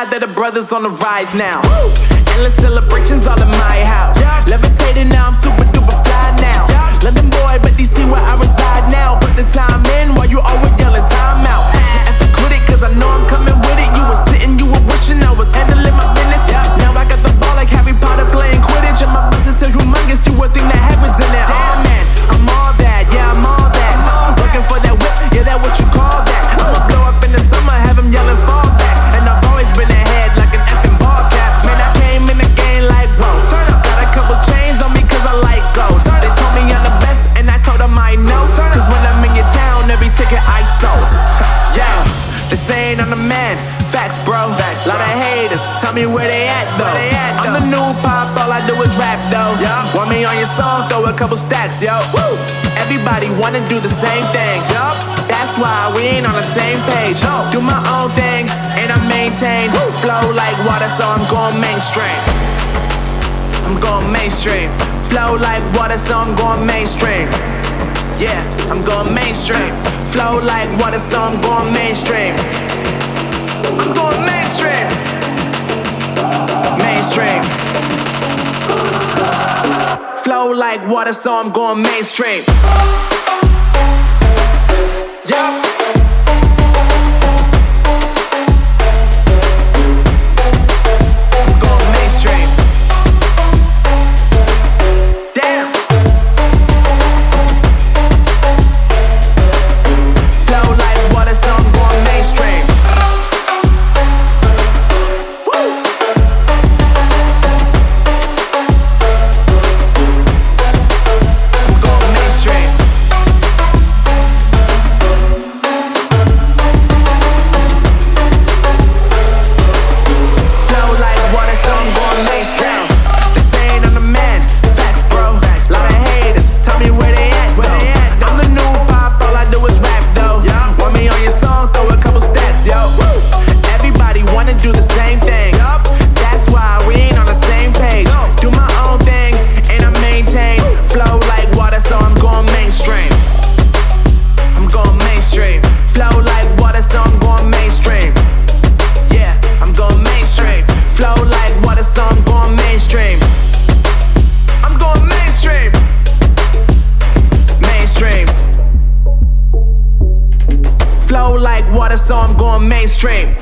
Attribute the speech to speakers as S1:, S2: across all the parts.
S1: glad that the brothers on the rise now. Endless celebrations all in my house. Levitating now, I'm super duper fly now. London boy, but DC where I reside now. Put the time in while you always yelling time out. And quit it, cause I know I'm coming with it. You were sitting, you were wishing I was handling my business. Now I got the ball like Harry Potter playing Quidditch. And my business is humongous, you would think that happens in it. Oh man, I'm all that, yeah, I'm all that. Looking for that whip, yeah, that what you call that. I'ma blow up in the summer, have him yelling fall back. And I've always been ahead like an effing ball cap. Man, I came in the game like, whoa. Got a couple chains on me cause I like gold. They told me I'm the best and I told them I know. Cause when I'm in your town, every ticket I sold. Yeah, they saying I'm the man. Facts, bro. Lot of haters, tell me where they at though. I'm the new pop, all I do is rap though. Want me on your song, throw a couple stacks, yo. Everybody wanna do the same thing. That's why we ain't on the same page. Do my own thing and I maintain. Flow like water, so I'm going mainstream. I'm going mainstream. Flow like water, so I'm going mainstream. Yeah, I'm going mainstream. Flow like water, so I'm going mainstream. I'm going mainstream. Mainstream. Flow like water, so I'm going mainstream. Yup. I'm going mainstream. Damn. Flow like water, so I'm going mainstream. So I'm going mainstream.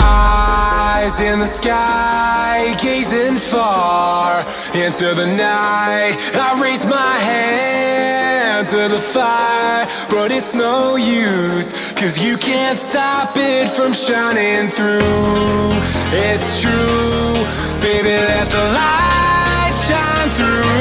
S2: Eyes in the sky, gazing far into the night. I raise my hand to the fire, but it's no use, cause you can't stop it from shining through. It's true, baby, let the light shine through.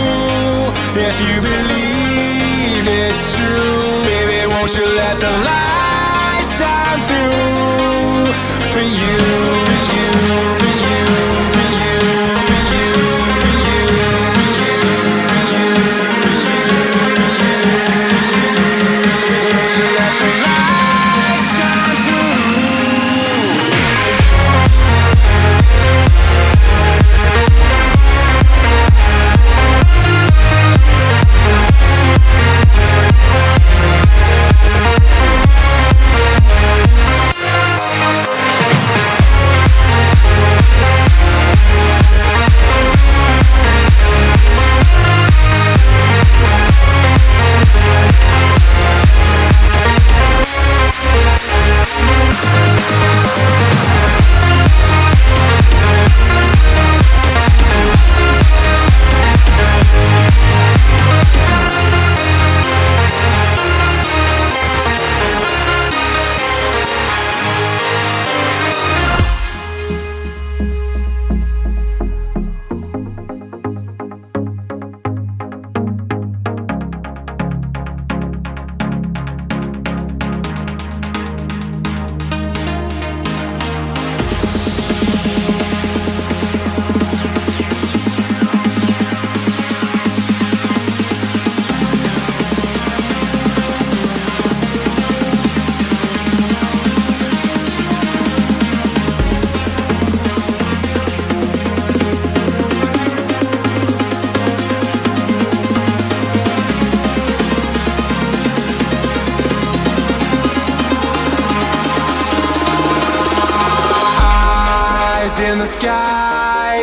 S2: If you believe it's true, baby, won't you let the light shine through for you, for you, for you, for you, for you, for you, for you, won't you let the light shine through?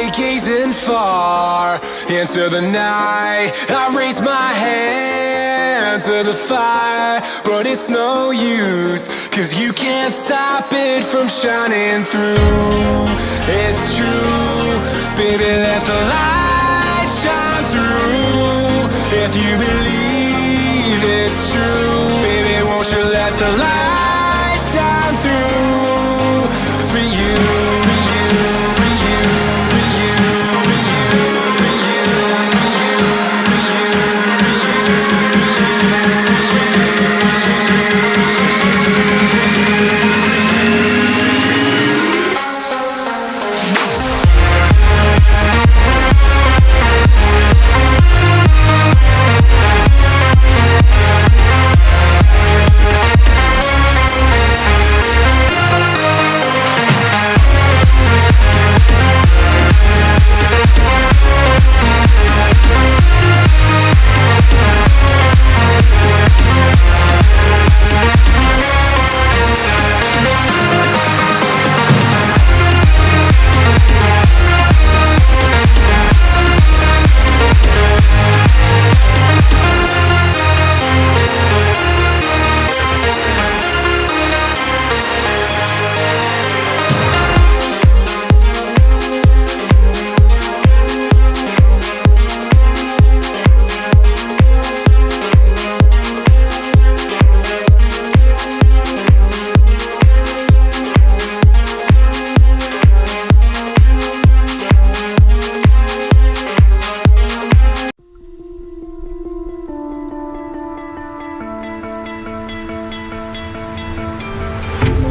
S2: sky, gazing far into the night. I raise my hand to the fire, but it's no use, 'cause you can't stop it from shining through. It's true, baby, let the light shine through. If you believe it's true, baby, won't you let the light shine through for you, for you, for you, for you, for you, for you, for you, for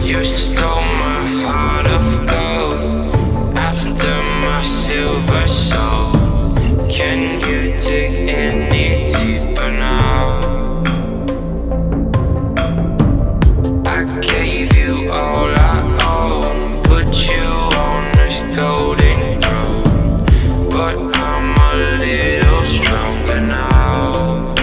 S3: You stole my heart of gold after my silver soul. Can you dig any deeper now? I gave you all I own, put you on this golden throne, but I'm a little stronger now.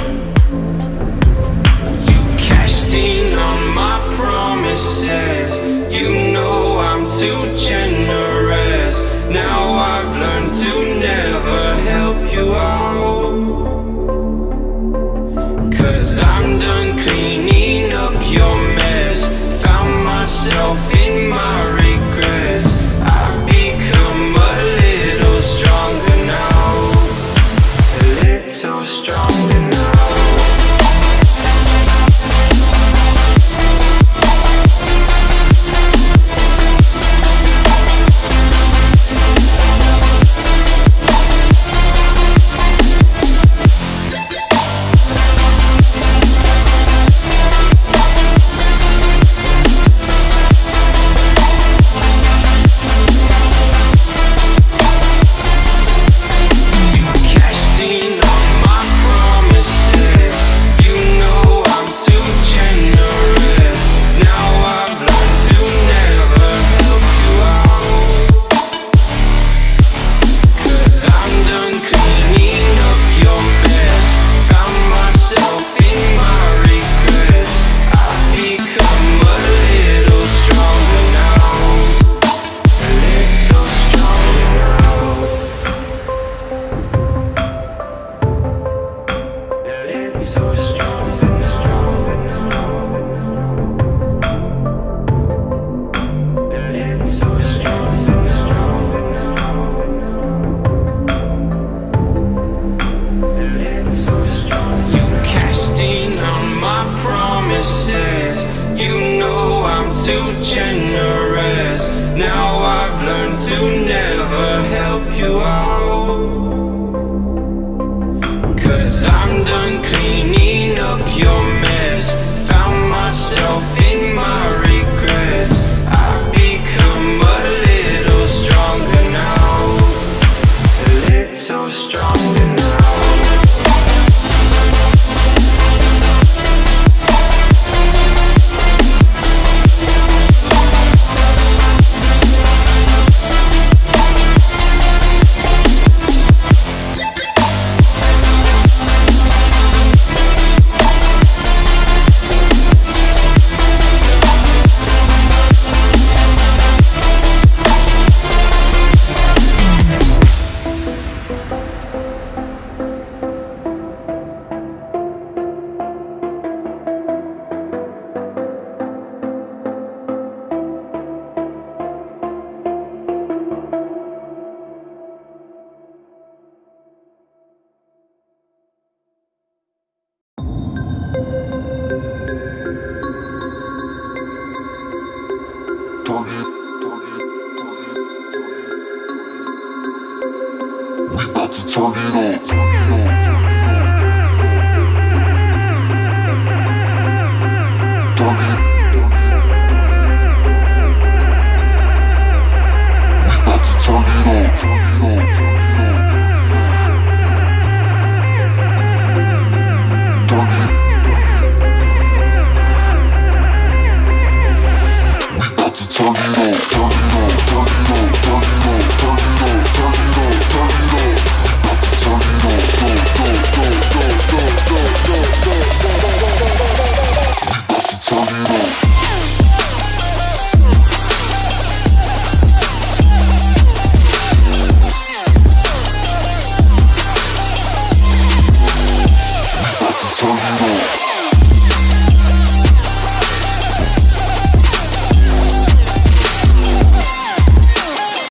S3: You cashed in on my promises. You know I'm too generous. Now I've learned to never help you out, 'cause I'm done cleaning up your mess. Found myself in my regrets. I've become a little stronger now, a little stronger now. You know I'm too generous. Now I've learned to never help you out, 'cause I'm done cleaning up your mess. Found myself in my regrets. I've become a little stronger now, a little stronger now.
S2: to turn it up. Turn it. We about to turn it up.